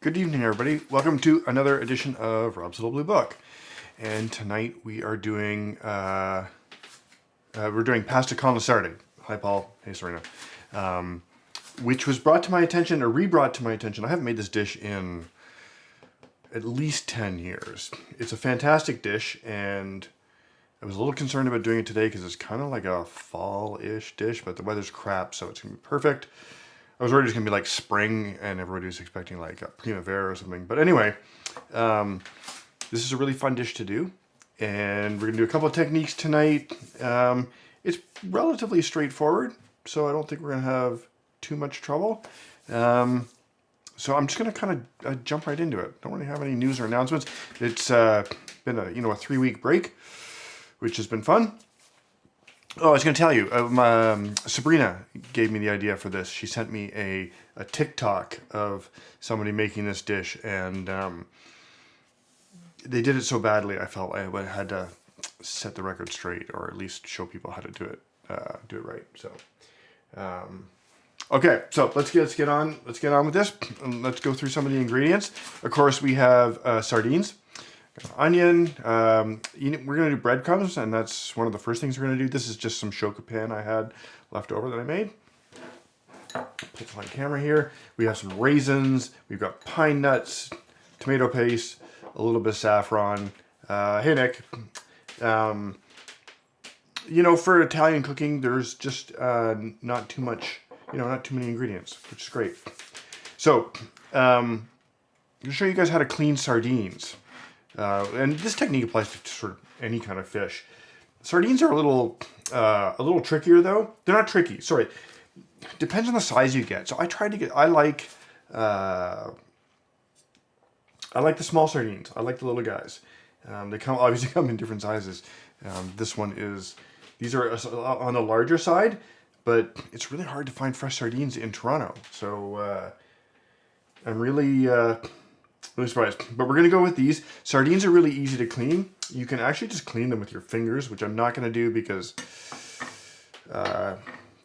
Good evening, everybody. Welcome to another edition of Rob's Little Blue Book. And tonight we are doing pasta Con Le Sarde. Hi, Paul. Hey, Serena. Which was brought to my attention, or re-brought to my attention. I haven't made this dish in at least 10 years. It's a fantastic dish, and I was a little concerned about doing it today because it's kind of like a fall-ish dish, but the weather's crap, so it's going to be perfect. I was worried it was going to be like spring and everybody was expecting like a primavera or something. But anyway, this is a really fun dish to do. And we're going to do a couple of techniques tonight. It's relatively straightforward, so I don't think we're going to have too much trouble. So I'm just going to kind of jump right into it. Don't really have any news or announcements. It's been a 3-week break, which has been fun. Oh, I was going to tell you, Sabrina gave me the idea for this. She sent me a TikTok of somebody making this dish, and they did it so badly I felt I had to set the record straight, or at least show people how to do it right. So, okay, so let's get on with this, and let's go through some of the ingredients. Of course, we have sardines. Onion, we're going to do breadcrumbs, and that's one of the first things we're going to do. This is just some shoka I had left over that I made. Put this on camera here. We have some raisins, we've got pine nuts, tomato paste, a little bit of saffron. Hey Nick. For Italian cooking, there's just not too much, not too many ingredients, which is great. So, I'm going to show you guys how to clean sardines. And this technique applies to sort of any kind of fish. Sardines are a little trickier though. They're not tricky, sorry. Depends on the size you get. So I like the small sardines. I like the little guys. They obviously come in different sizes. These are on the larger side, but it's really hard to find fresh sardines in Toronto. So I'm really surprised. But we're going to go with these. Sardines are really easy to clean. You can actually just clean them with your fingers, which I'm not going to do because,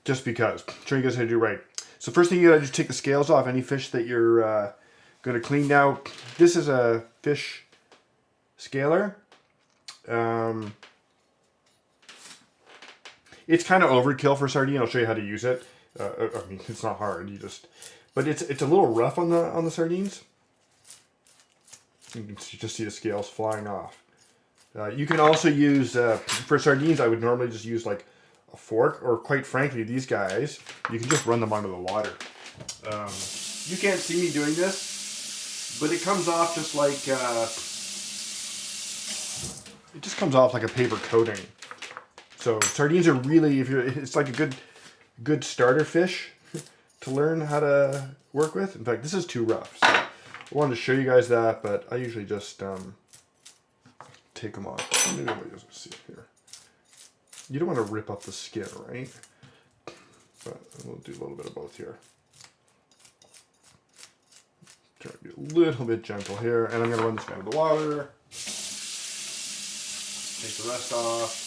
just because. I'll show you guys how to do right. So first thing you got to do is take the scales off any fish that you're going to clean. Now, this is a fish scaler. It's kind of overkill for sardine. I'll show you how to use it. It's not hard. But it's a little rough on the sardines. You can just see the scales flying off. You can also use, for sardines, I would normally just use like a fork, or quite frankly, these guys, you can just run them under the water. You can't see me doing this, but it comes off just like, it just comes off like a paper coating. So sardines are really, it's like a good starter fish to learn how to work with. In fact, this is too rough. So I wanted to show you guys that, but I usually just take them off. Maybe I'll just see it here. You don't want to rip up the skin, right? But we'll do a little bit of both here. Try to be a little bit gentle here, and I'm going to run this guy into the water. Take the rest off.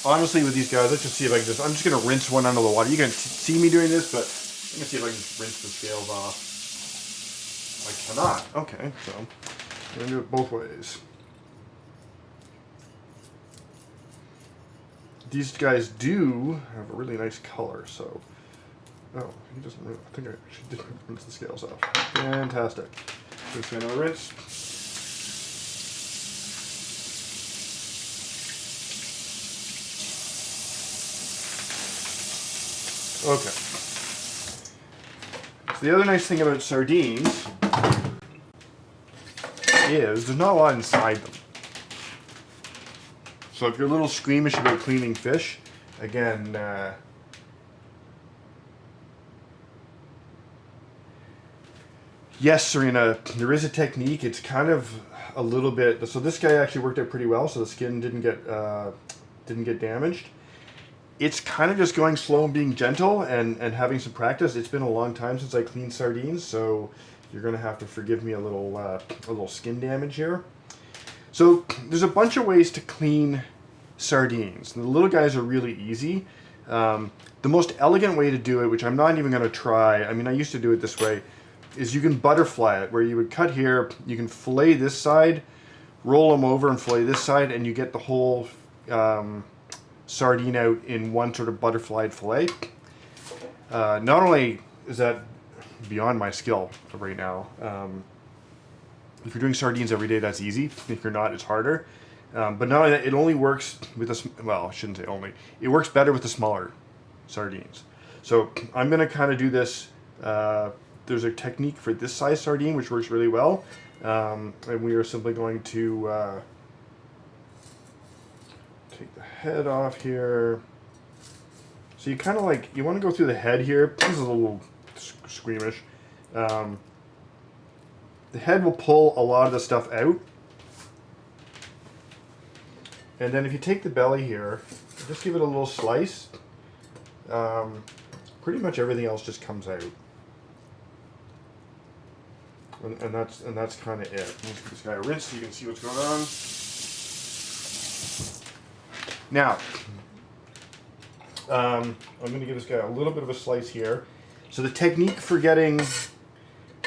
Honestly, with these guys, let's just see if I can I'm just going to rinse one under the water. You can see me doing this, but let me see if I can just rinse the scales off. I cannot. Okay, so I'm going to do it both ways. These guys do have a really nice color, so... Oh, he doesn't... I think I actually did rinse the scales off. Fantastic. Just another rinse. Okay. So the other nice thing about sardines is there's not a lot inside them. So if you're a little squeamish about cleaning fish, again, yes, Serena, there is a technique. It's kind of a little bit, so this guy actually worked out pretty well, so the skin didn't get damaged. It's kind of just going slow and being gentle and having some practice. It's been a long time since I cleaned sardines, so you're going to have to forgive me a little skin damage here. So there's a bunch of ways to clean sardines. The little guys are really easy. The most elegant way to do it, which I'm not even going to try, I mean, I used to do it this way, is you can butterfly it, where you would cut here, you can fillet this side, roll them over and fillet this side, and you get the whole sardine out in one sort of butterflied fillet. Not only is that beyond my skill right now, if you're doing sardines every day, that's easy. If you're not, it's harder. But not only that, it only works with well, I shouldn't say only. It works better with the smaller sardines. So I'm going to kind of do this. There's a technique for this size sardine which works really well. And we are simply going to take the head off here. So you kind of like, you want to go through the head here. This is a little squeamish. The head will pull a lot of the stuff out. And then if you take the belly here, just give it a little slice. Pretty much everything else just comes out. And that's kind of it. Let's give this guy a rinse so you can see what's going on. Now, I'm going to give this guy a little bit of a slice here. So the technique for getting,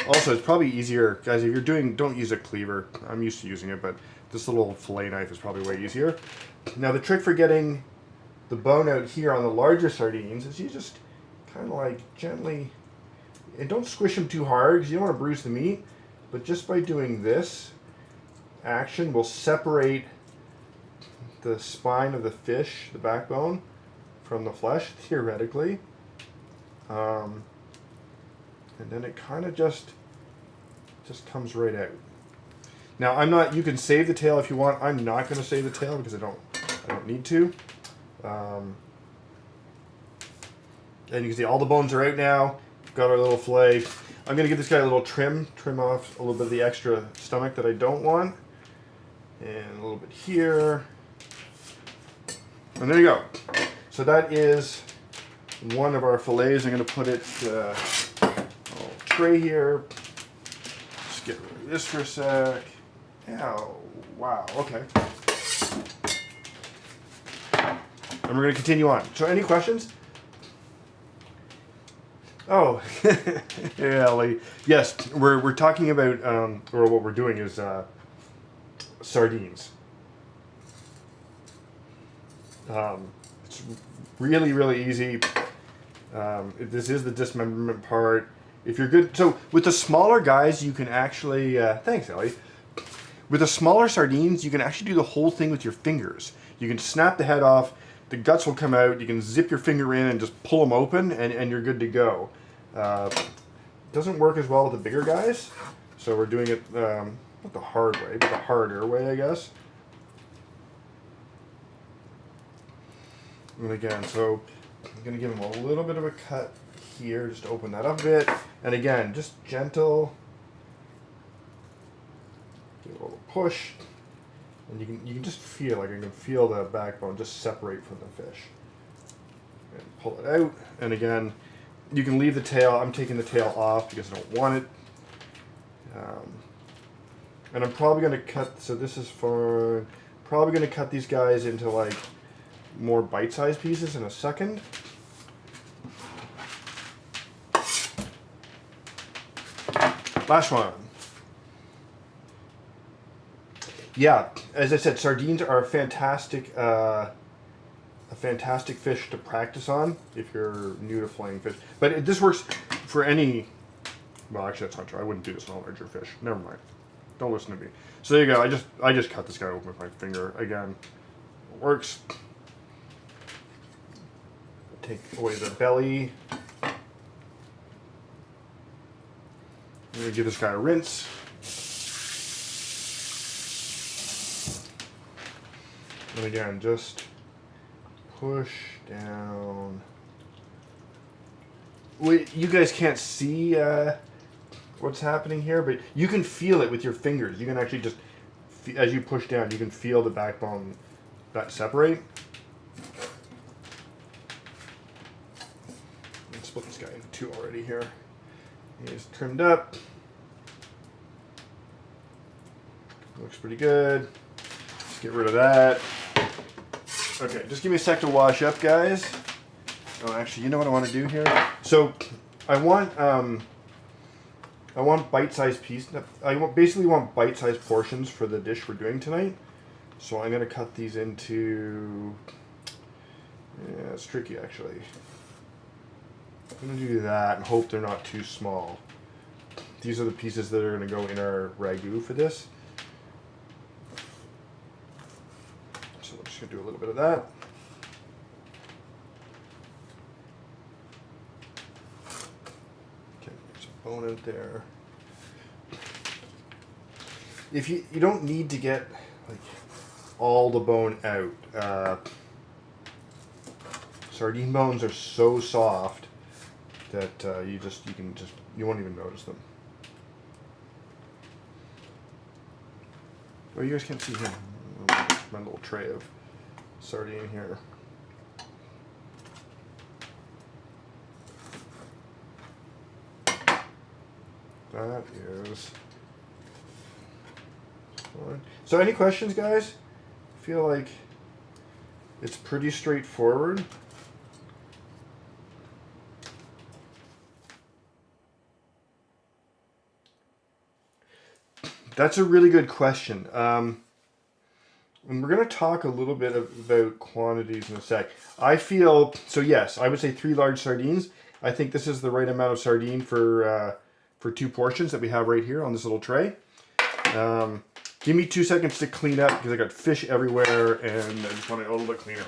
also it's probably easier, guys, if you're doing, don't use a cleaver. I'm used to using it, but this little fillet knife is probably way easier. Now the trick for getting the bone out here on the larger sardines is you just kind of like gently, and don't squish them too hard because you don't want to bruise the meat, but just by doing this action will separate the spine of the fish, the backbone, from the flesh, theoretically. And then it kind of just comes right out. Now I'm not, you can save the tail if you want. I'm not going to save the tail because I don't need to. And you can see all the bones are out now. Got our little fillet. I'm going to give this guy a little trim off a little bit of the extra stomach that I don't want. And a little bit here. And there you go. So that is one of our fillets. I'm going to put it a little tray here. Just get rid of this for a sec. Oh, wow, okay. And we're going to continue on. So any questions? Oh, yeah, Ellie. Yes, we're talking about, or what we're doing is sardines. It's really, really easy. This is the dismemberment part. If you're good, so with the smaller guys, you can actually, thanks, Ellie. With the smaller sardines, you can actually do the whole thing with your fingers. You can snap the head off, the guts will come out, you can zip your finger in and just pull them open, and you're good to go. Doesn't work as well with the bigger guys, so we're doing it, not the hard way, but the harder way, I guess. And again, so I'm going to give them a little bit of a cut here, just to open that up a bit. And again, just gentle. Give it a little push. And you can just feel, like I can feel the backbone just separate from the fish. And pull it out. And again, you can leave the tail. I'm taking the tail off because I don't want it. And I'm probably going to cut, so this is for, probably going to cut these guys into like more bite-sized pieces in a second. Last one. Yeah, as I said, sardines are a fantastic fish to practice on if you're new to filleting fish. But this works for any, well, actually that's not true. I wouldn't do this on a larger fish. Never mind. Don't listen to me. So there you go. I just cut this guy open with my finger. Again, it works. Take away the belly. I'm going to give this guy a rinse. And again, just push down. You guys can't see what's happening here, but you can feel it with your fingers. You can actually just, as you push down, you can feel the backbone that separate. Let's split this guy into two already here. He's trimmed up. Looks pretty good. Let's get rid of that. Okay, just give me a sec to wash up, guys. Oh, actually, you know what I want to do here? So, I want bite-sized pieces. Basically want bite-sized portions for the dish we're doing tonight. So I'm gonna cut these into. Yeah, it's tricky actually. I'm gonna do that and hope they're not too small. These are the pieces that are gonna go in our ragu for this. So I'm just gonna do a little bit of that. Okay, there's a bone out there. If you don't need to get like all the bone out. Sardine bones are so soft that you won't even notice them. Oh, you guys can't see here. My little tray of sardine here. That is. So any questions, guys? I feel like it's pretty straightforward. That's a really good question. And we're going to talk a little bit about quantities in a sec. I feel, so yes, I would say 3 large sardines. I think this is the right amount of sardine for 2 portions that we have right here on this little tray. Give me 2 seconds to clean up because I got fish everywhere and I just want it a little bit cleaner.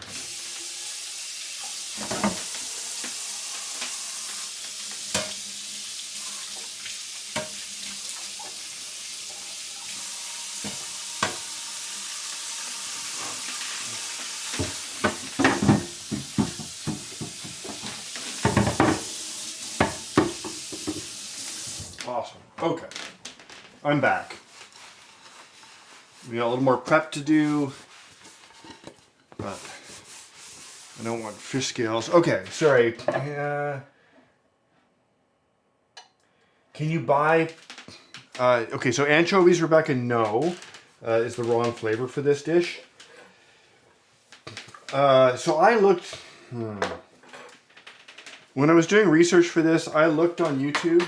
Awesome. Okay. I'm back. We got a little more prep to do, but I don't want fish scales. Okay, sorry. Can you buy... okay, so anchovies, Rebecca, no, is the wrong flavor for this dish. So I looked... When I was doing research for this, I looked on YouTube.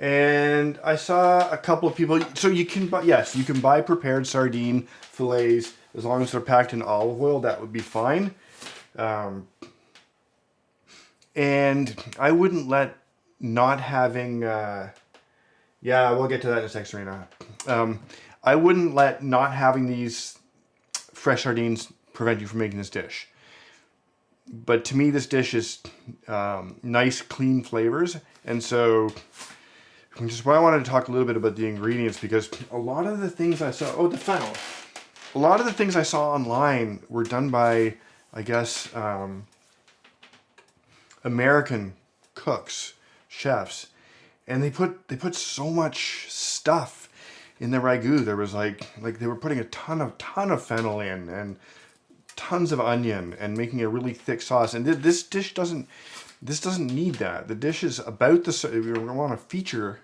And I saw a couple of people, so you can buy, yes, you can buy prepared sardine fillets as long as they're packed in olive oil, that would be fine. And I wouldn't let not having, yeah, we'll get to that in a sec, Serena. I wouldn't let not having these fresh sardines prevent you from making this dish. But to me, this dish is nice, clean flavors, and so... Which is why I wanted to talk a little bit about the ingredients, because a lot of the things I saw, the fennel. A lot of the things I saw online were done by, I guess, American cooks, chefs, and they put so much stuff in the ragu. There was like they were putting a ton of fennel in and tons of onion and making a really thick sauce. And this dish doesn't need that. The dish is about we want to feature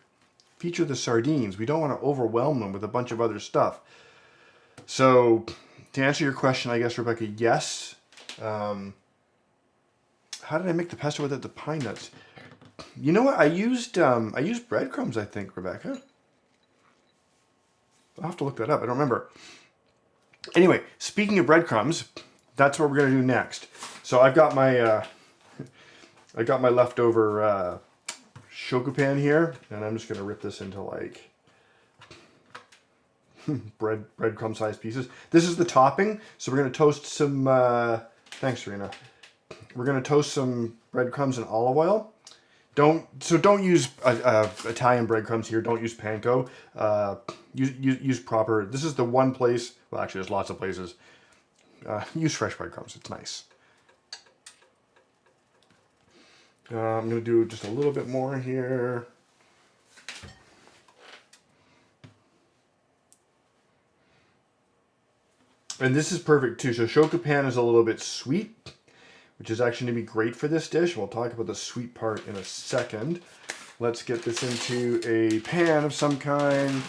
the sardines. We don't want to overwhelm them with a bunch of other stuff. So to answer your question, I guess, Rebecca, yes. How did I make the pesto without the pine nuts? You know what? I used breadcrumbs, I think, Rebecca. I'll have to look that up. I don't remember. Anyway, speaking of breadcrumbs, that's what we're going to do next. So I've got my leftover shokupan here, and I'm just going to rip this into like breadcrumb sized pieces. This is the topping, so we're going to toast some. Thanks, Serena. We're going to toast some breadcrumbs in olive oil. Don't use Italian breadcrumbs here. Don't use panko. Use proper. This is the one place. Well, actually, there's lots of places. Use fresh breadcrumbs. It's nice. I'm going to do just a little bit more here. And this is perfect too. So shokupan is a little bit sweet, which is actually going to be great for this dish. We'll talk about the sweet part in a second. Let's get this into a pan of some kind.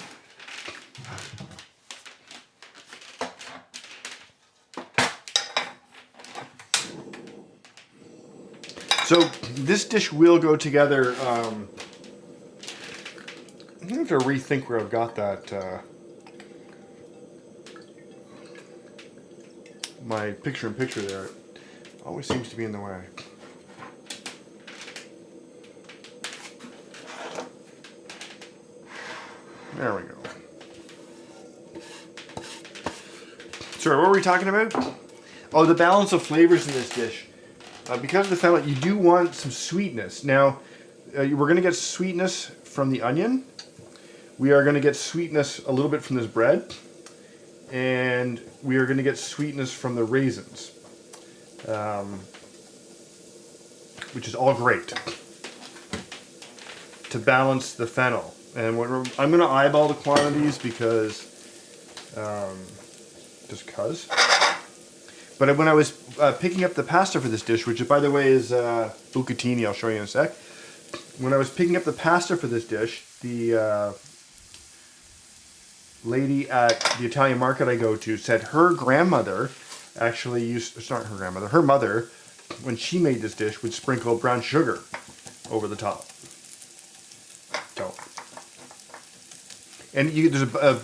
So this dish will go together. I have to rethink where I've got that. My picture-in-picture there. It always seems to be in the way. There we go. Sorry, what were we talking about? Oh, the balance of flavors in this dish. Because of the fennel, you do want some sweetness. Now, we're going to get sweetness from the onion. We are going to get sweetness a little bit from this bread. And we are going to get sweetness from the raisins. Which is all great. To balance the fennel. And I'm going to eyeball the quantities because... just because. But when I was picking up the pasta for this dish, which by the way is bucatini, I'll show you in a sec. When I was picking up the pasta for this dish, the lady at the Italian market I go to said her grandmother actually used, it's not her grandmother, her mother, when she made this dish, would sprinkle brown sugar over the top. So, and there's a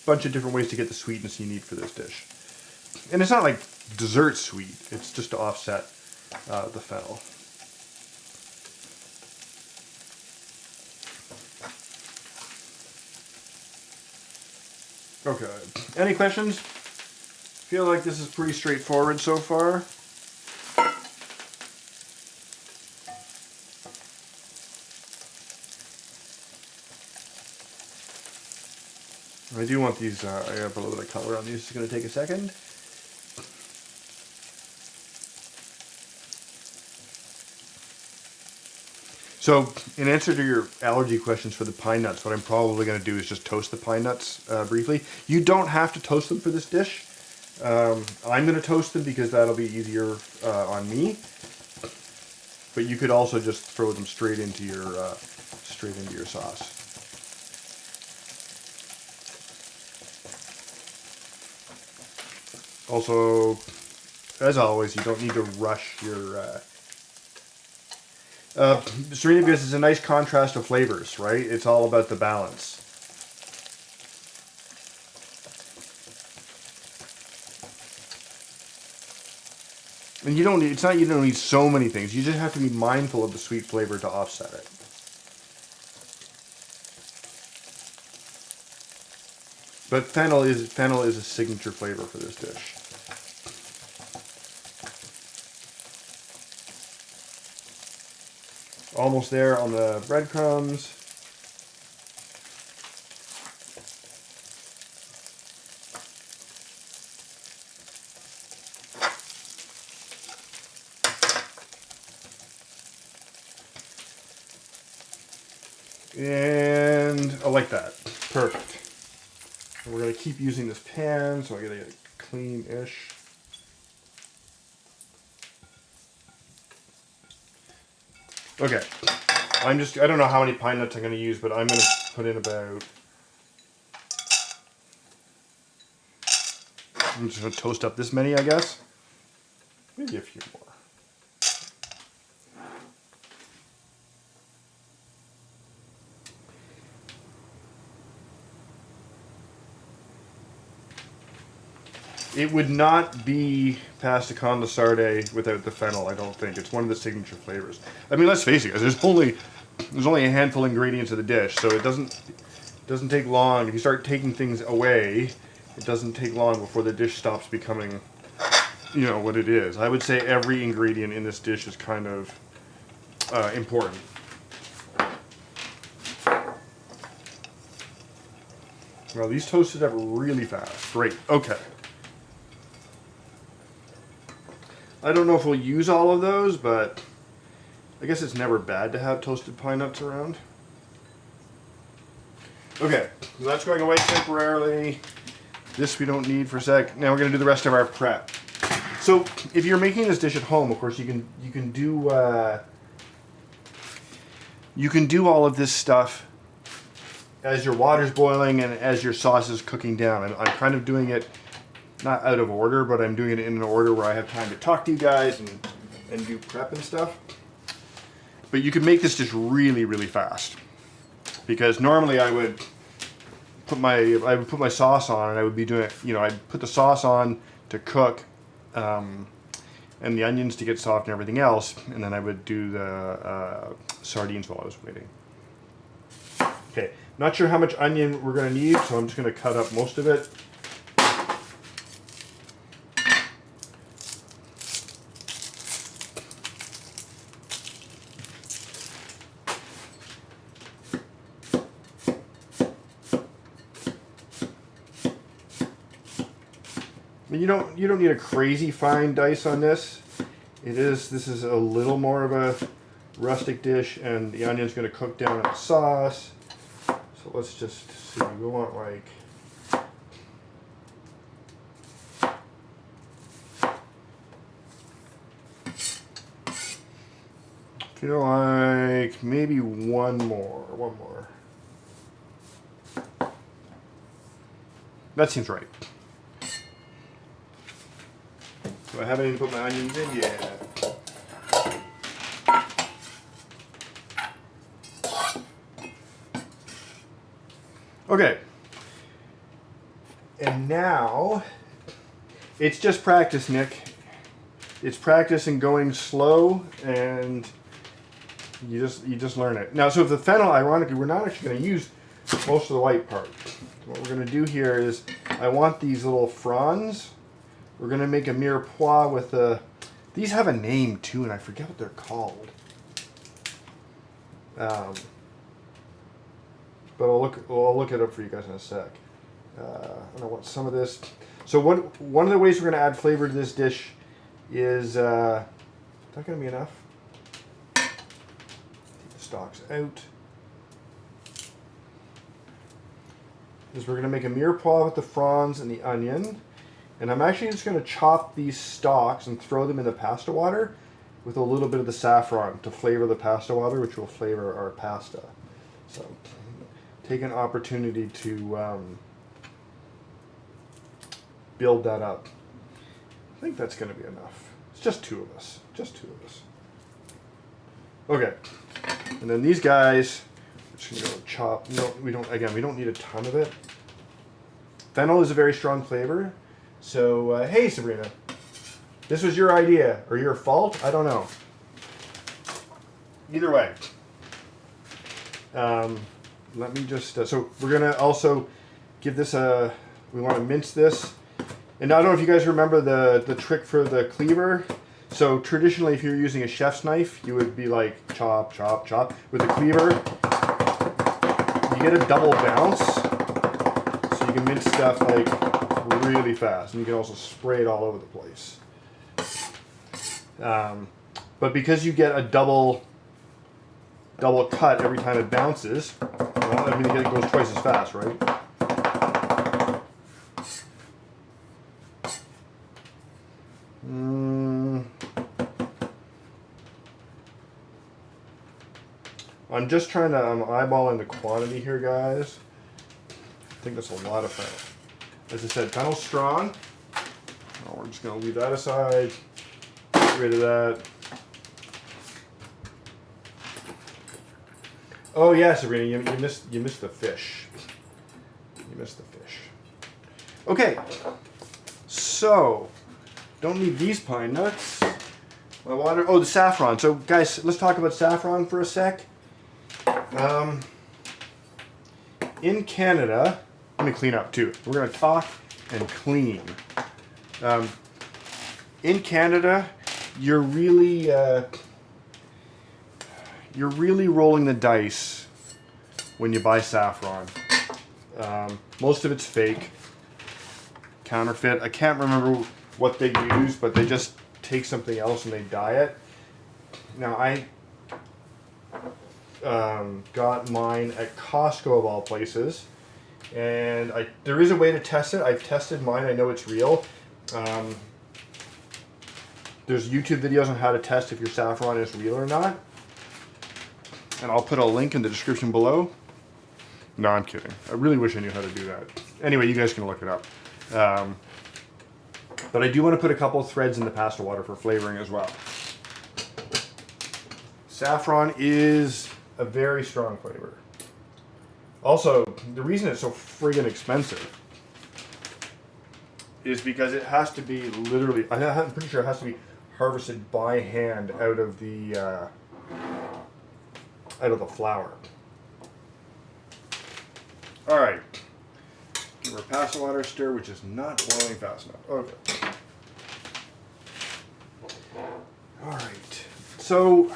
bunch of different ways to get the sweetness you need for this dish. And it's not like dessert sweet, it's just to offset the fennel. Okay, any questions? Feel like this is pretty straightforward so far. I do want these, I have a little bit of color on these, it's going to take a second. So, in answer to your allergy questions for the pine nuts, what I'm probably going to do is just toast the pine nuts briefly. You don't have to toast them for this dish. I'm going to toast them because that'll be easier on me. But you could also just throw them straight into your sauce. Also, as always, you don't need to rush your... Serena, because it's a nice contrast of flavors, right? It's all about the balance. And you don't need, it's not you don't need so many things. You just have to be mindful of the sweet flavor to offset it. But fennel is a signature flavor for this dish. Almost there on the breadcrumbs. And I like that. Perfect. And we're going to keep using this pan, so I get it clean-ish. Okay, I don't know how many pine nuts I'm going to use, but I'm going to put in about, I'm just going to toast up this many, I guess. Maybe a few more. It would not be pasta Con Le Sarde without the fennel, I don't think. It's one of the signature flavors. I mean, let's face it, guys, there's only a handful of ingredients in the dish, so it doesn't take long. If you start taking things away, it doesn't take long before the dish stops becoming, you know, what it is. I would say every ingredient in this dish is kind of important. Well, these toasted up really fast. Great. Okay. I don't know if we'll use all of those, but I guess it's never bad to have toasted pine nuts around. Okay, so that's going away temporarily. This we don't need for a sec. Now we're going to do the rest of our prep. So if you're making this dish at home, of course you can do all of this stuff as your water's boiling and as your sauce is cooking down. I'm kind of doing it not out of order, but I'm doing it in an order where I have time to talk to you guys and do prep and stuff. But you could make this just really, really fast. Because normally I would put my sauce on, and I would be doing it, you know, I'd put the sauce on to cook, and the onions to get soft and everything else, and then I would do the sardines while I was waiting. Okay, not sure how much onion we're going to need, so I'm just going to cut up most of it. You don't need a crazy fine dice on this. This is a little more of a rustic dish, and the onion's going to cook down in the sauce. So let's just see. We want like feel like maybe one more. That seems right. Do I have any to put my onions in? Yeah. Okay. And now, it's just practice, Nick. It's practice and going slow, and you just learn it. Now, so if the fennel, ironically, we're not actually going to use most of the white part. What we're going to do here is, I want these little fronds. We're going to make a mirepoix with these have a name too, and I forget what they're called. But I'll look it up for you guys in a sec. I want some of this. So one of the ways we're going to add flavor to this dish is that going to be enough? Take the stalks out. Is we're going to make a mirepoix with the fronds and the onion. And I'm actually just going to chop these stalks and throw them in the pasta water with a little bit of the saffron to flavor the pasta water, which will flavor our pasta. So take an opportunity to build that up. I think that's going to be enough. It's just two of us. Just two of us. Okay. And then these guys, we're just going to go chop. No, we don't need a ton of it. Fennel is a very strong flavor. So, hey Sabrina, this was your idea, or your fault, I don't know. Either way. Let me just, so we're going to also give this we want to mince this. And I don't know if you guys remember the trick for the cleaver. So traditionally, if you're using a chef's knife, you would be like chop, chop, chop. With the cleaver, you get a double bounce, so you can mince stuff like really fast, and you can also spray it all over the place. But because you get a double cut every time it bounces, well, I mean, it goes twice as fast, right? I'm just trying to, I'm eyeballing the quantity here, guys. I think that's a lot of fennel. As I said, fennel's strong. Oh, we're just going to leave that aside. Get rid of that. Oh yeah, Sabrina, you missed the fish. You missed the fish. Okay, so don't need these pine nuts. My water. Oh, the saffron. So guys, let's talk about saffron for a sec. In Canada, let me clean up too. We're going to talk and clean. In Canada, you're really rolling the dice when you buy saffron. Most of it's fake, counterfeit. I can't remember what they use, but they just take something else and they dye it. Now I got mine at Costco of all places, and there is a way to test it. I've tested mine. I know it's real. There's YouTube videos on how to test if your saffron is real or not, and I'll put a link in the description below. No, I'm kidding. I really wish I knew how to do that. Anyway, you guys can look it up. But I do want to put a couple of threads in the pasta water for flavoring as well. Saffron is a very strong flavor. Also, the reason it's so friggin' expensive is because it has to be literally, I'm pretty sure it has to be harvested by hand out of the flower. All right, give our pasta water a stir, which is not boiling fast enough. Okay. All right, so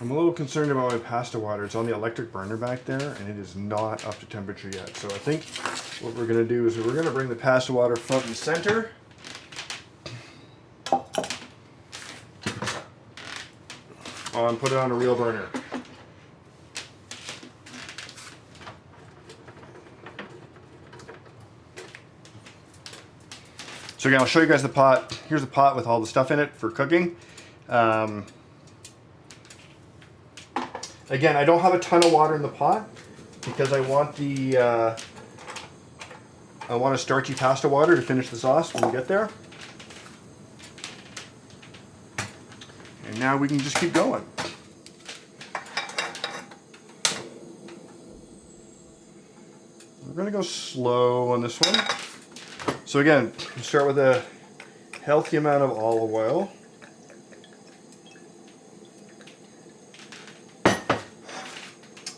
I'm a little concerned about my pasta water. It's on the electric burner back there, and it is not up to temperature yet. So I think what we're gonna do is we're gonna bring the pasta water front and center. And put it on a real burner. So again, I'll show you guys the pot. Here's the pot with all the stuff in it for cooking. Again, I don't have a ton of water in the pot because I want a starchy pasta water to finish the sauce when we get there. And now we can just keep going. We're going to go slow on this one. So again, we start with a healthy amount of olive oil.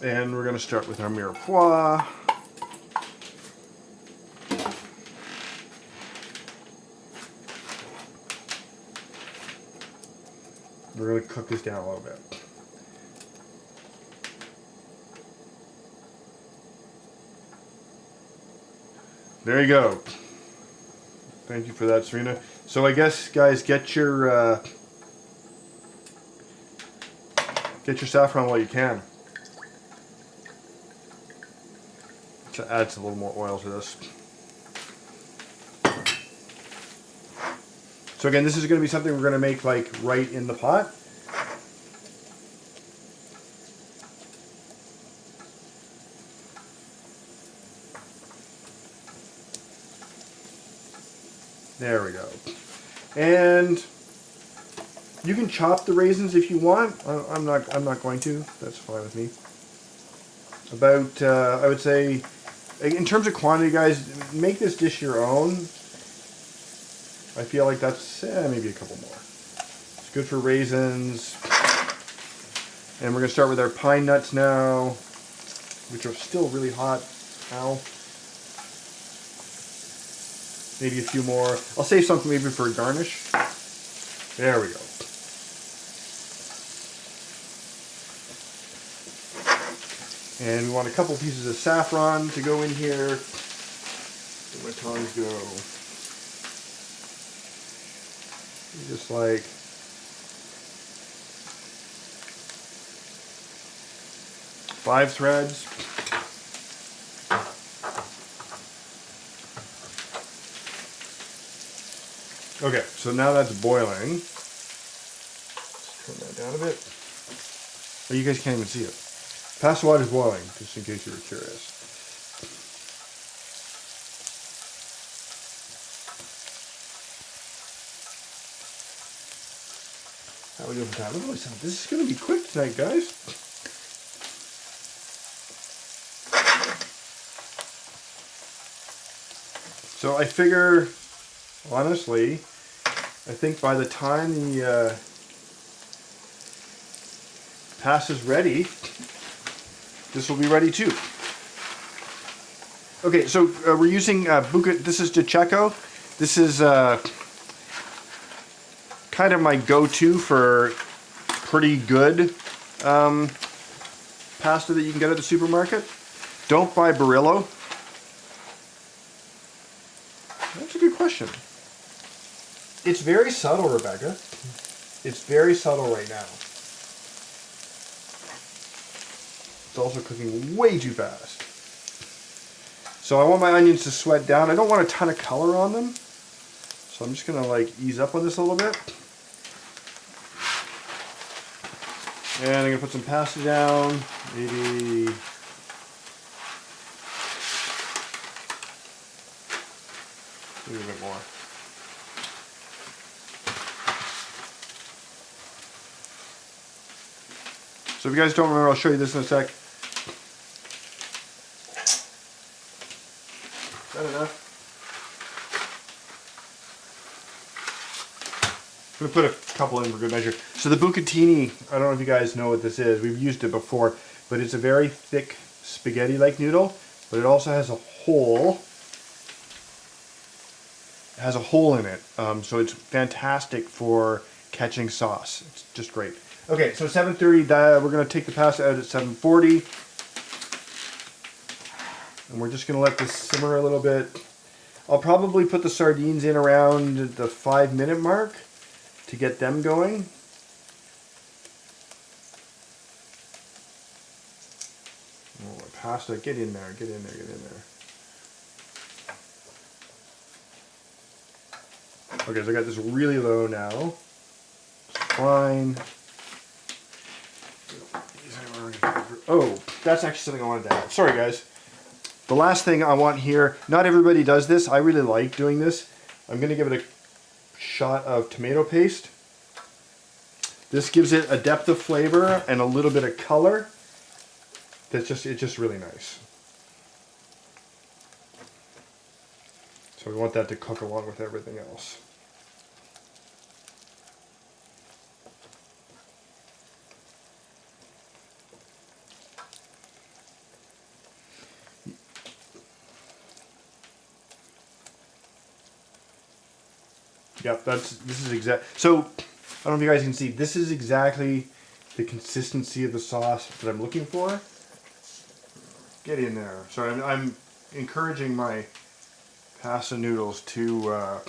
And we're going to start with our mirepoix. We're going to cook this down a little bit. There you go. Thank you for that, Serena. So I guess, guys, get your saffron while you can. To add a little more oil to this. So again, this is going to be something we're going to make like right in the pot. There we go. And you can chop the raisins if you want. I'm not going to. That's fine with me. About I would say, in terms of quantity, guys, make this dish your own. I feel like that's maybe a couple more. It's good for raisins. And we're going to start with our pine nuts now, which are still really hot. Ow. Maybe a few more. I'll save something maybe for a garnish. There we go. And we want a couple pieces of saffron to go in here. Where my tongs go. Just like five threads. Okay, so now that's boiling. Let's turn that down a bit. Oh, you guys can't even see it. Pasta water is boiling, just in case you were curious. How are we doing for time? Look at this. This is going to be quick tonight, guys. So I figure, honestly, I think by the time the pasta's ready, this will be ready too. Okay, so we're using Buca. This is Diceco. This is kind of my go-to for pretty good pasta that you can get at the supermarket. Don't buy Barilla. That's a good question. It's very subtle, Rebecca. It's very subtle right now. It's also cooking way too fast. So I want my onions to sweat down. I don't want a ton of color on them. So I'm just gonna like ease up on this a little bit. And I'm gonna put some pasta down, maybe a bit more. So if you guys don't remember, I'll show you this in a sec. Is that enough? I'm going to put a couple in for good measure. So the bucatini, I don't know if you guys know what this is. We've used it before, but it's a very thick spaghetti-like noodle, but it also has a hole. It has a hole in it, so it's fantastic for catching sauce. It's just great. Okay, so 7:30, we're going to take the pasta out at 7:40. And we're just going to let this simmer a little bit. I'll probably put the sardines in around the 5-minute mark to get them going. Oh, pasta, get in there, get in there, get in there. Okay, so I got this really low now. Fine. Oh, that's actually something I wanted to add. Sorry, guys. The last thing I want here, not everybody does this. I really like doing this. I'm going to give it a shot of tomato paste. This gives it a depth of flavor and a little bit of color. It's just really nice. So we want that to cook along with everything else. Yep, this is exact. So I don't know if you guys can see. This is exactly the consistency of the sauce that I'm looking for. Get in there. Sorry, I'm encouraging my pasta noodles to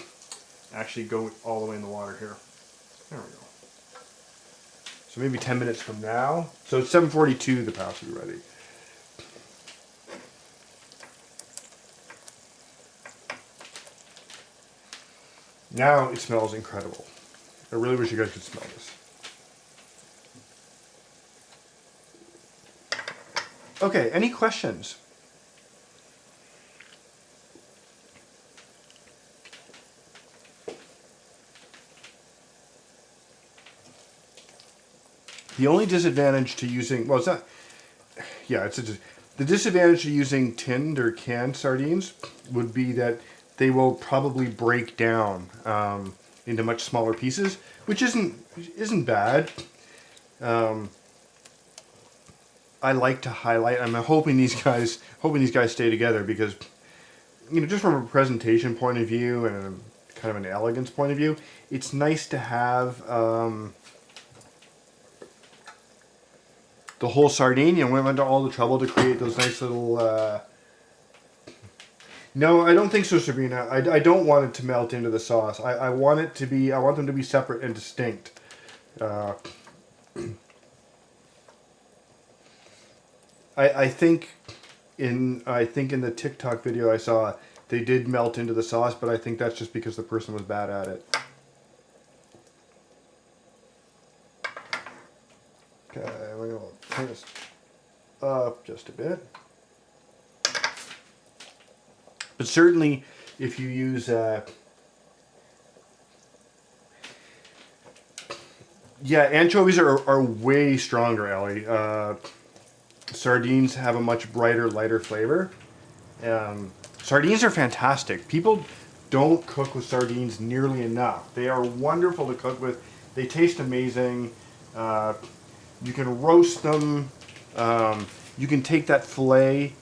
actually go all the way in the water here. There we go. So maybe 10 minutes from now. So it's 7:42. The pasta will be ready. Now it smells incredible. I really wish you guys could smell this. Okay, any questions? The only disadvantage to using, well, it's not, yeah, the disadvantage to using tinned or canned sardines would be that they will probably break down into much smaller pieces, which isn't bad. I like to highlight. I'm hoping these guys stay together because, you know, just from a presentation point of view and kind of an elegance point of view, it's nice to have the whole sardine. You know, we went to all the trouble to create those nice little. No, I don't think so, Sabrina. I don't want it to melt into the sauce. I want them to be separate and distinct. I think in the TikTok video I saw, they did melt into the sauce, but I think that's just because the person was bad at it. Okay, we're gonna turn this up just a bit. But certainly, if you use, yeah, anchovies are way stronger, Ellie. Sardines have a much brighter, lighter flavor. Sardines are fantastic. People don't cook with sardines nearly enough. They are wonderful to cook with. They taste amazing. You can roast them. You can take that fillet.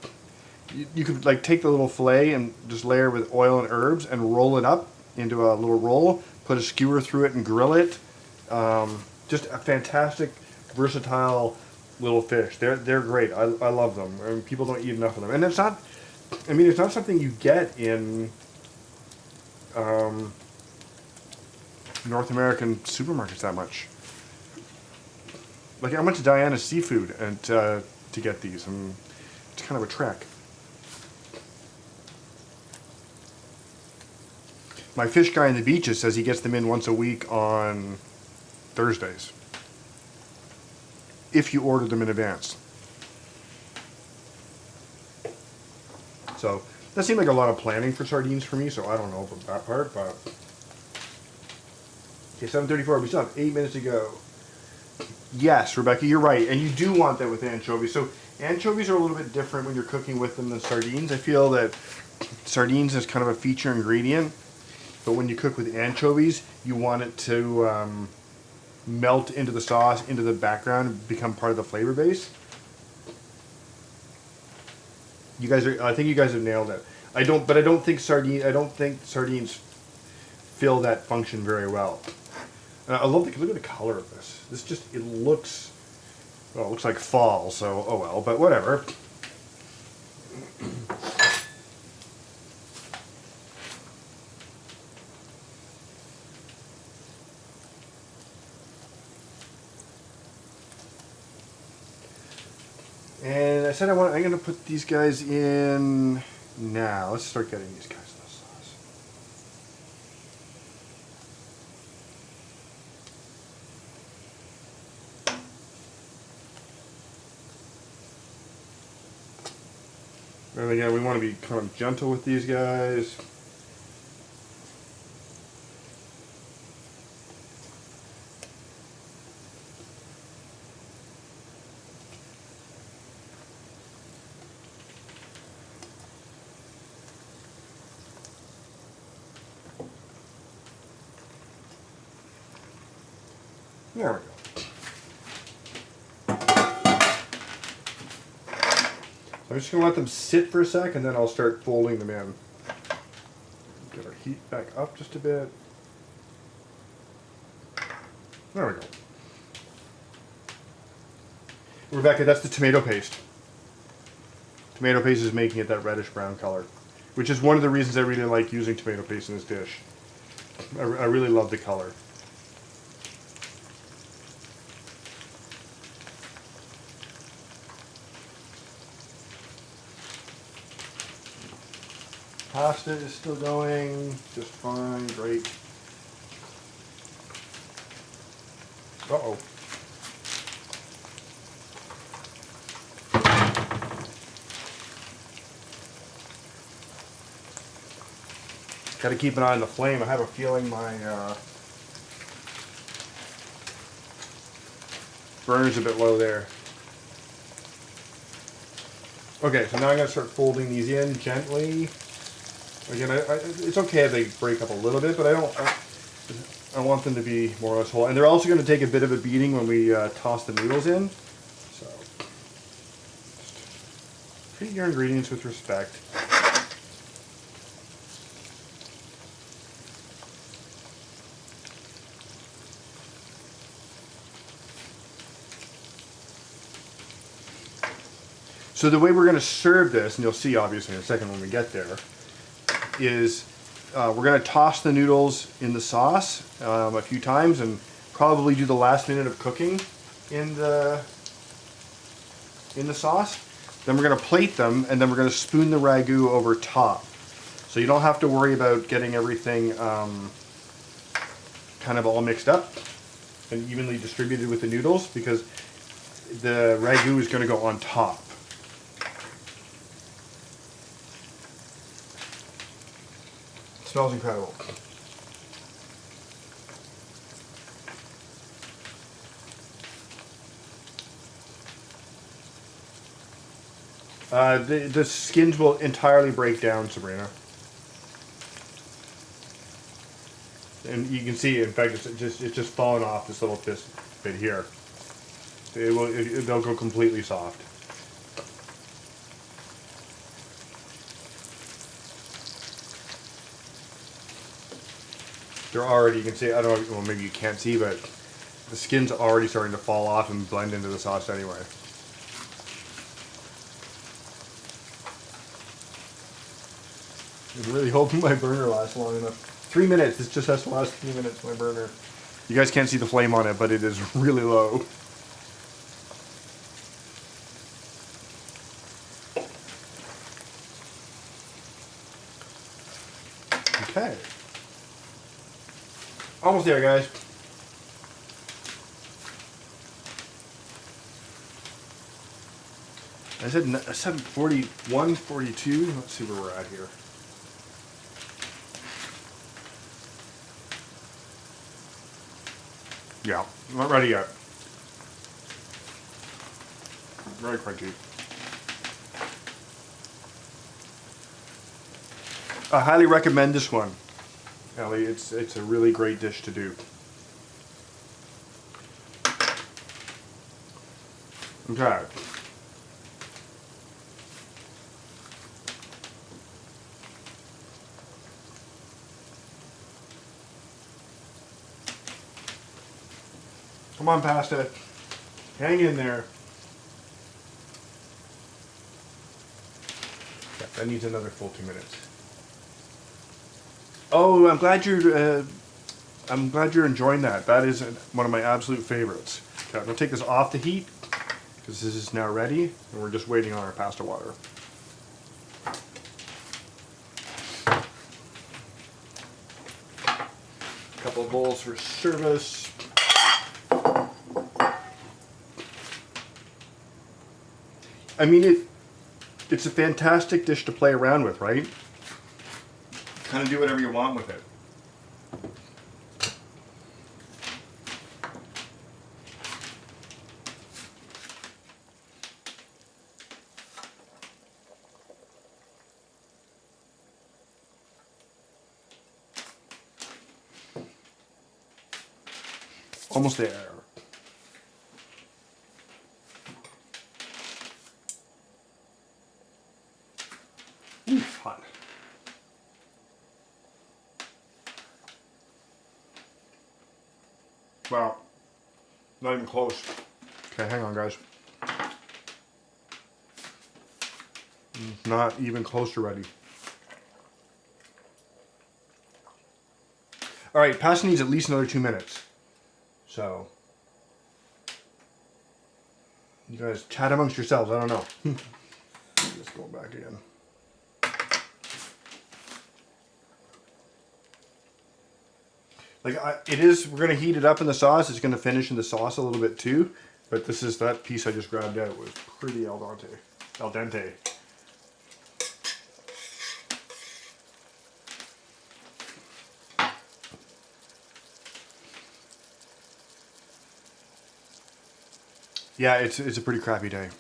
You could like take the little fillet and just layer with oil and herbs and roll it up into a little roll, put a skewer through it and grill it. Just a fantastic, versatile little fish. They're great. I love them. I mean, people don't eat enough of them. And it's not, I mean, it's not something you get in North American supermarkets that much. Like I went to Diana's Seafood and to get these, and it's kind of a trek. My fish guy in the beaches says he gets them in once a week on Thursdays, if you order them in advance. So that seemed like a lot of planning for sardines for me, so I don't know about that part, but okay, 7:34, we still have 8 minutes to go. Yes, Rebecca, you're right. And you do want that with anchovies. So anchovies are a little bit different when you're cooking with them than sardines. I feel that sardines is kind of a feature ingredient, but when you cook with anchovies, you want it to melt into the sauce, into the background, become part of the flavor base. You guys are, I think you guys have nailed it. I don't think sardines fill that function very well. I love look at the color of this. This just, it looks, well, it looks like fall, so oh well, but whatever. And I said I'm going to put these guys in now. Let's start getting these guys in the sauce. And again, we want to be kind of gentle with these guys. There we go. I'm just going to let them sit for a sec, and then I'll start folding them in. Get our heat back up just a bit. There we go. Rebecca, that's the tomato paste. Tomato paste is making it that reddish brown color, which is one of the reasons I really like using tomato paste in this dish. I really love the color. Pasta is still going just fine, great. Uh-oh. Got to keep an eye on the flame. I have a feeling my burner's a bit low there. Okay, so now I'm going to start folding these in gently. Again, it's okay if they break up a little bit, but I want them to be more or less whole. And they're also going to take a bit of a beating when we toss the noodles in. So, just treat your ingredients with respect. So the way we're going to serve this, and you'll see obviously in a second when we get there, is we're going to toss the noodles in the sauce a few times and probably do the last minute of cooking in the sauce. Then we're going to plate them, and then we're going to spoon the ragu over top. So you don't have to worry about getting everything kind of all mixed up and evenly distributed with the noodles, because the ragu is going to go on top. Smells incredible. The skins will entirely break down, Sabrina. And you can see, in fact, it's just fallen off this little bit here. They'll go completely soft. They're already, you can see, I don't know, well, maybe you can't see, but the skin's already starting to fall off and blend into the sauce anyway. I'm really hoping my burner lasts long enough. 3 minutes, this just has to last 3 minutes, my burner. You guys can't see the flame on it, but it is really low. Okay. Almost there, guys. I said 7:41, 42. Let's see where we're at here. Yeah, not ready yet. Very crunchy. I highly recommend this one, Ellie. It's a really great dish to do. Okay. Come on, pasta. Hang in there. Yeah, that needs another full 2 minutes. Oh, I'm glad you're enjoying that. That is one of my absolute favorites. Okay, I'm gonna take this off the heat because this is now ready, and we're just waiting on our pasta water. A couple of bowls for service. I mean, it's a fantastic dish to play around with, right? Kind of do whatever you want with it. Almost there. Ooh, hot. Wow. Not even close. Okay, hang on, guys. Not even close to ready. All right, pasta needs at least another 2 minutes. So, you guys chat amongst yourselves. I don't know. Let's go back again. Like we're gonna heat it up in the sauce. It's gonna finish in the sauce a little bit too. But this is that piece I just grabbed out was pretty al dente. Al dente. Yeah, it's a pretty crappy day.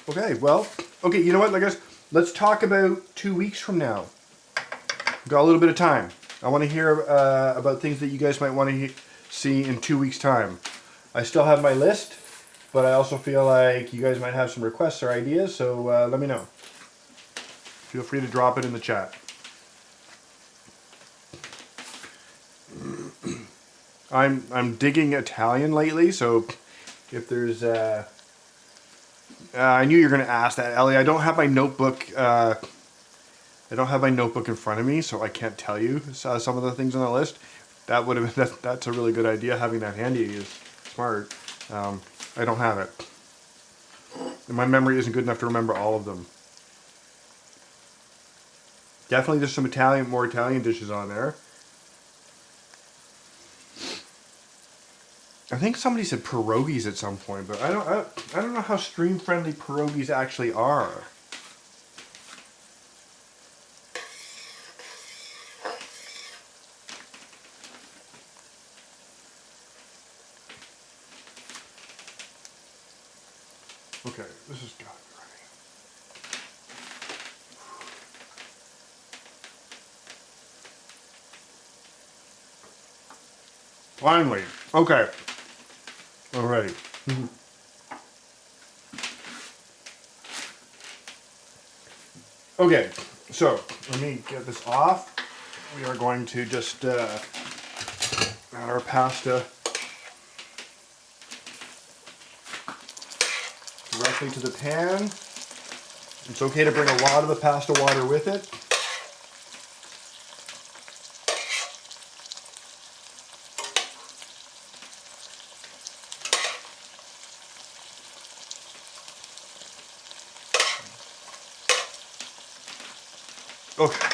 Okay, well, okay, you know what, guys? Let's talk about 2 weeks from now. We've got a little bit of time. I want to hear about things that you guys might want to see in 2 weeks' time. I still have my list, but I also feel like you guys might have some requests or ideas, so let me know. Feel free to drop it in the chat. I'm digging Italian lately, so if there's I knew you were going to ask that, Ellie. I don't have my notebook. I don't have my notebook in front of me, so I can't tell you some of the things on the list. That would have that's a really good idea. Having that handy is smart. I don't have it. And my memory isn't good enough to remember all of them. Definitely, there's some more Italian dishes on there. I think somebody said pierogies at some point, but I don't know how stream friendly pierogies actually are. Okay, this has got to be ready. Finally, okay. Alrighty. Okay, so let me get this off. We are going to just add our pasta directly to the pan. It's okay to bring a lot of the pasta water with it. Okay.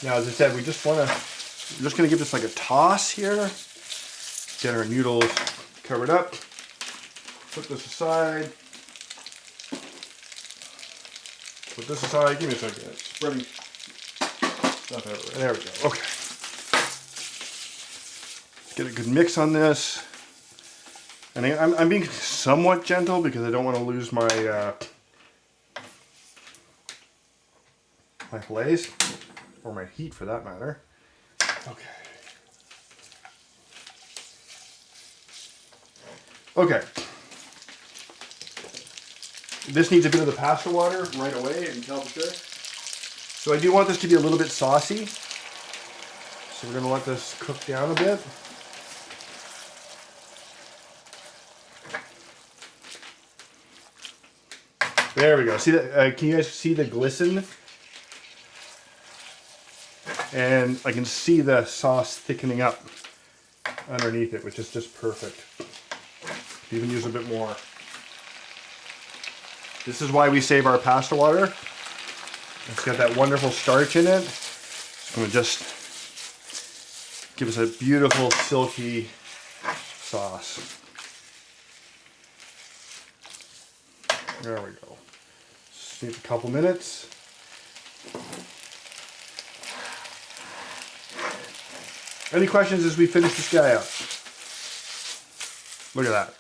Now, as I said, we're just going to give this like a toss here. Get our noodles cover it up. Put this aside. Put this aside. Give me a second. It's spreading stuff everywhere. There we go. Okay. Let's get a good mix on this. And I'm being somewhat gentle because I don't want to lose my my fillets, or my heat for that matter. Okay. Okay. This needs a bit of the pasta water right away, and tell for sure. So I do want this to be a little bit saucy. So we're going to let this cook down a bit. There we go. See that? Can you guys see the glisten? And I can see the sauce thickening up underneath it, which is just perfect. Even use a bit more. This is why we save our pasta water. It's got that wonderful starch in it. It's going to just give us a beautiful silky sauce. There we go. Just need a couple minutes. Any questions as we finish this guy up? Look at that.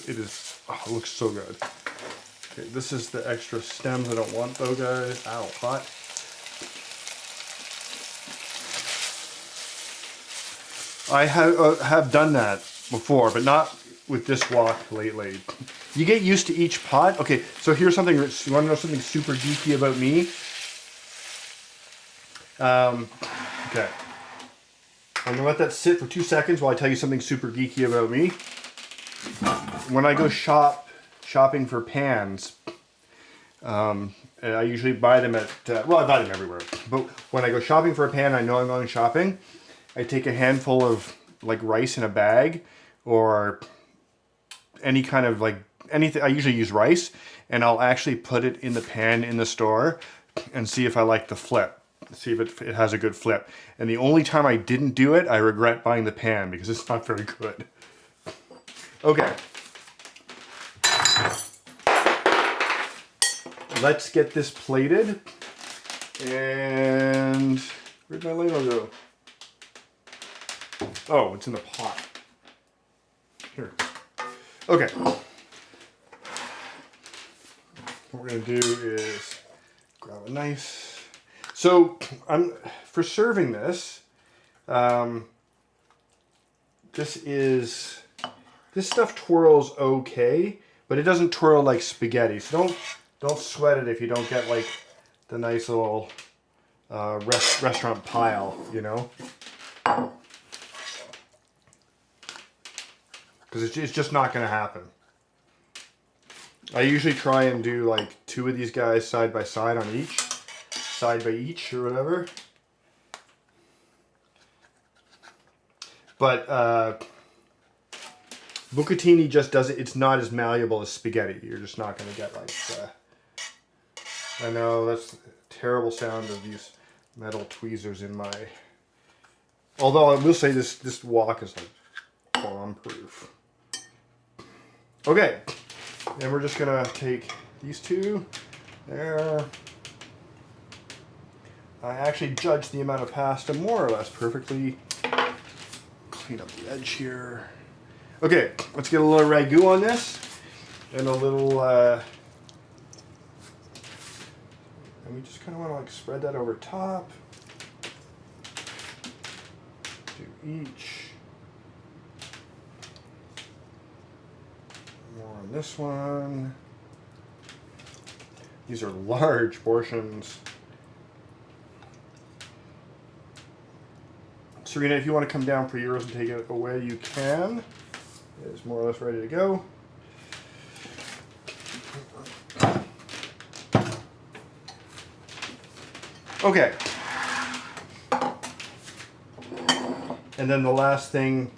It is, oh, it looks so good. Okay, this is the extra stems I don't want though, guys. Ow, hot. I have done that before, but not with this wok lately. You get used to each pot. Okay, so here's something, you want to know something super geeky about me? Okay. I'm gonna let that sit for 2 seconds while I tell you something super geeky about me. When I go shopping for pans, I usually buy them at, well, I buy them everywhere. But when I go shopping for a pan, I know I'm going shopping. I take a handful of like rice in a bag, or any kind of like anything. I usually use rice, and I'll actually put it in the pan in the store and see if I like the flip. See if it has a good flip. And the only time I didn't do it, I regret buying the pan because it's not very good. Okay. Let's get this plated. And where'd my ladle go? Oh, it's in the pot. Here. Okay. What we're gonna do is grab a knife. So for serving this, this stuff twirls okay, but it doesn't twirl like spaghetti. So don't sweat it if you don't get like the nice little restaurant pile, you know, because it's just not going to happen. I usually try and do like 2 of these guys side by side on each. Side by each or whatever. But bucatini just does it. It's not as malleable as spaghetti. You're just not going to get like. I know that's a terrible sound of these metal tweezers in my. Although I will say this wok is like bomb proof. Okay, and we're just gonna take these 2 there. I actually judged the amount of pasta more or less perfectly. Clean up the edge here. Okay, let's get a little ragu on this. And a little, and we just kind of want to like spread that over top. Do each. More on this one. These are large portions. Serena, if you want to come down for yours and take it away, you can. It's more or less ready to go. Okay. And then the last thing,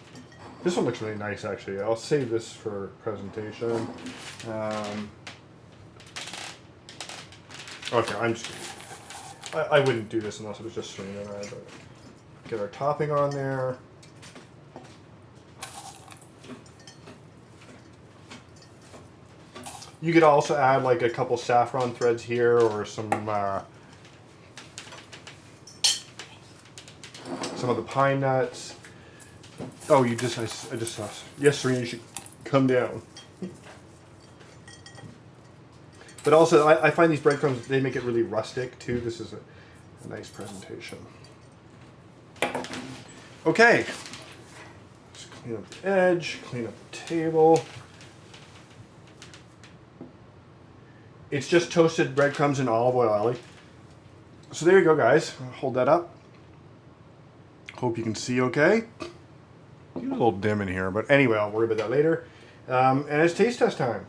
this one looks really nice actually. I'll save this for presentation. Okay, I'm just kidding. I wouldn't do this unless it was just Serena and I, but get our topping on there. You could also add like a couple saffron threads here, or some of the pine nuts. Oh, I just saw. Yes, Serena, you should come down. But also, I find these breadcrumbs, they make it really rustic too. This is a nice presentation. Okay. Let's clean up the edge, clean up the table. It's just toasted breadcrumbs and olive oil, Ellie. So there you go, guys. I'll hold that up. Hope you can see okay. It's a little dim in here, but anyway, I'll worry about that later. And it's taste test time.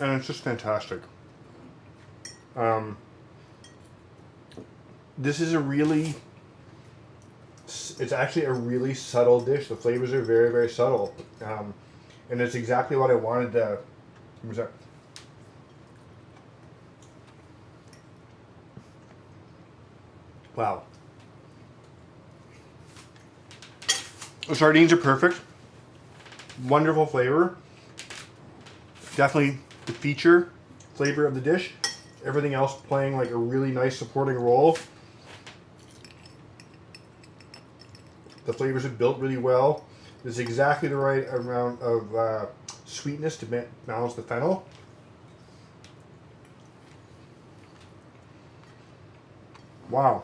And it's just fantastic. This is it's actually a really subtle dish. The flavors are very, very subtle. And it's exactly what I wanted to... Where's that? Wow. The sardines are perfect. Wonderful flavor. Definitely the feature flavor of the dish. Everything else playing like a really nice supporting role. The flavors are built really well. There's exactly the right amount of sweetness to balance the fennel. Wow.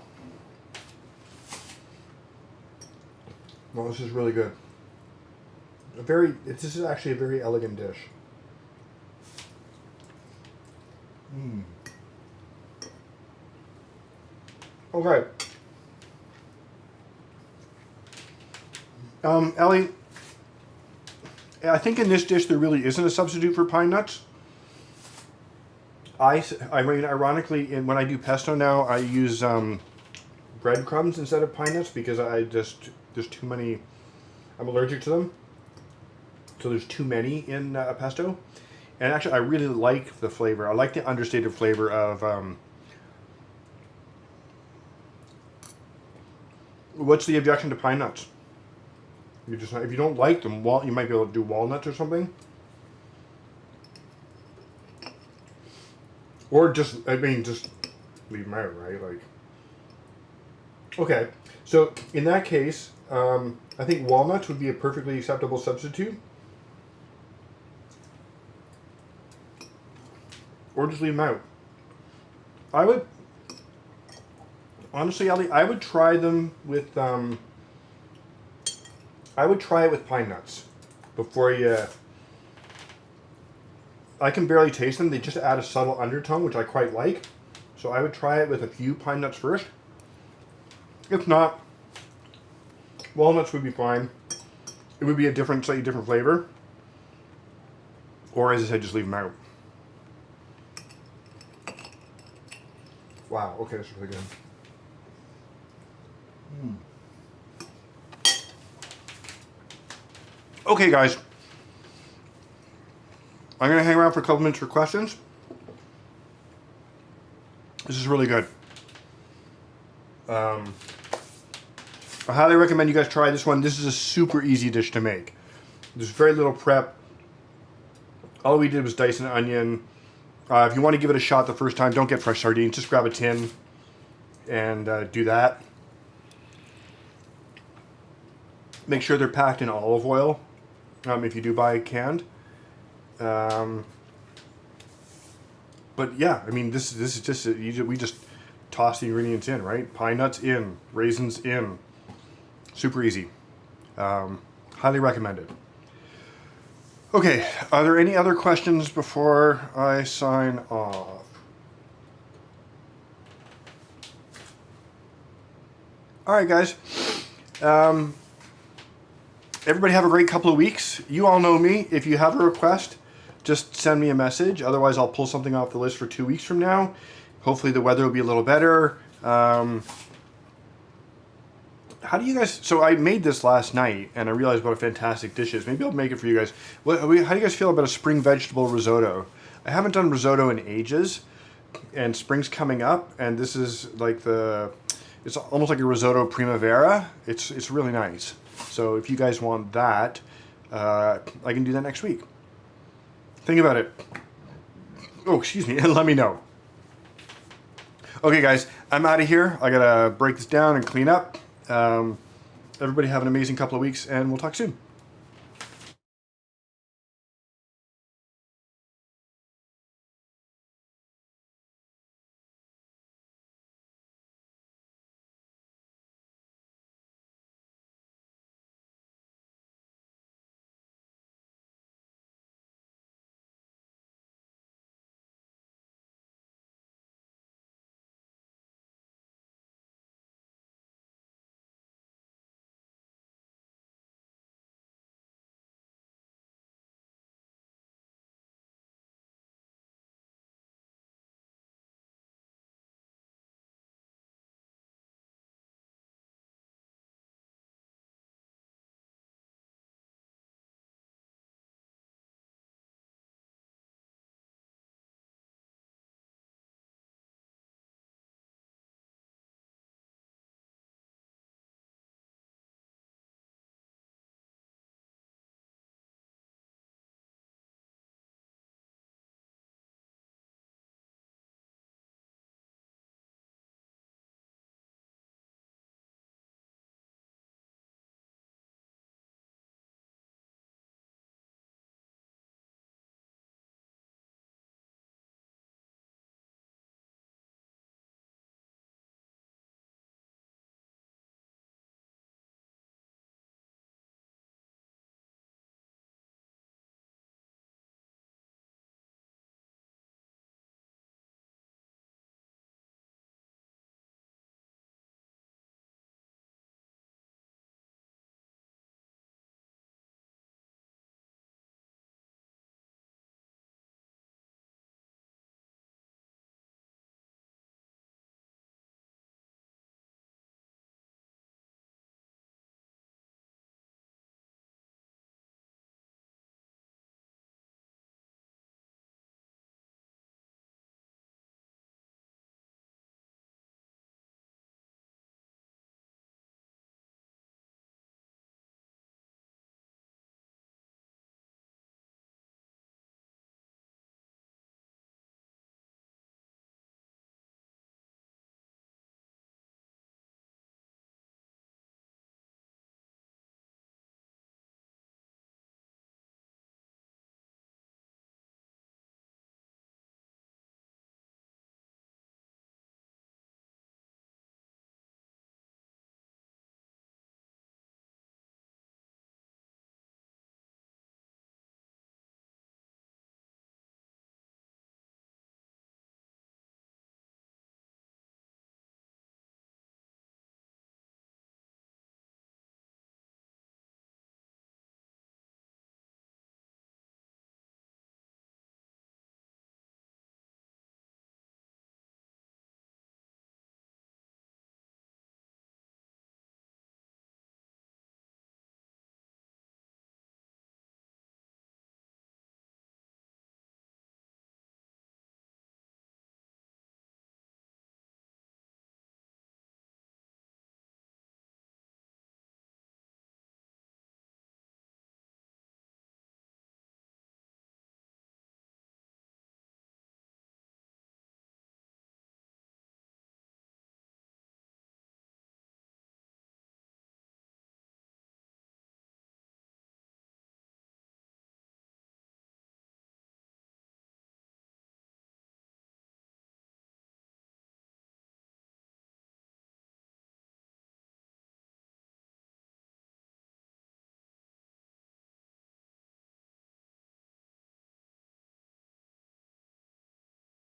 Well, this is really good. This is actually a very elegant dish. Okay. Ellie, I think in this dish there really isn't a substitute for pine nuts. I mean, ironically, when I do pesto now, I use breadcrumbs instead of pine nuts because there's too many. I'm allergic to them, so there's too many in a pesto. And actually, I really like the flavor. I like the understated flavor of. What's the objection to pine nuts? If you don't like them, you might be able to do walnuts or something. Or just leave them out, right? Like, okay. So in that case, I think walnuts would be a perfectly acceptable substitute. Or just leave them out. I would, honestly, Ali, I would try them with, I would try it with pine nuts before you, I can barely taste them. They just add a subtle undertone, which I quite like. So I would try it with a few pine nuts first. If not, walnuts would be fine. It would be a slightly different flavor. Or as I said, just leave them out. Wow, okay, that's really good. Okay, guys. I'm going to hang around for a couple minutes for questions. This is really good. I highly recommend you guys try this one. This is a super easy dish to make. There's very little prep. All we did was dice an onion. If you want to give it a shot the first time, don't get fresh sardines. Just grab a tin and do that. Make sure they're packed in olive oil if you do buy canned. But yeah, I mean, this is just we just toss the ingredients in, right? Pine nuts in, raisins in. Super easy. Highly recommended. Okay, are there any other questions before I sign off? All right, guys. Everybody have a great couple of weeks. You all know me. If you have a request, just send me a message. Otherwise, I'll pull something off the list for 2 weeks from now. Hopefully, the weather will be a little better. How do you guys... So I made this last night, and I realized what a fantastic dish is. Maybe I'll make it for you guys. How do you guys feel about a spring vegetable risotto? I haven't done risotto in ages, and spring's coming up, and this is like it's almost like a risotto primavera. It's really nice. So if you guys want that, I can do that next week. Think about it. Oh, excuse me, and let me know. Okay, guys, I'm out of here. I gotta break this down and clean up. Everybody have an amazing couple of weeks, and we'll talk soon.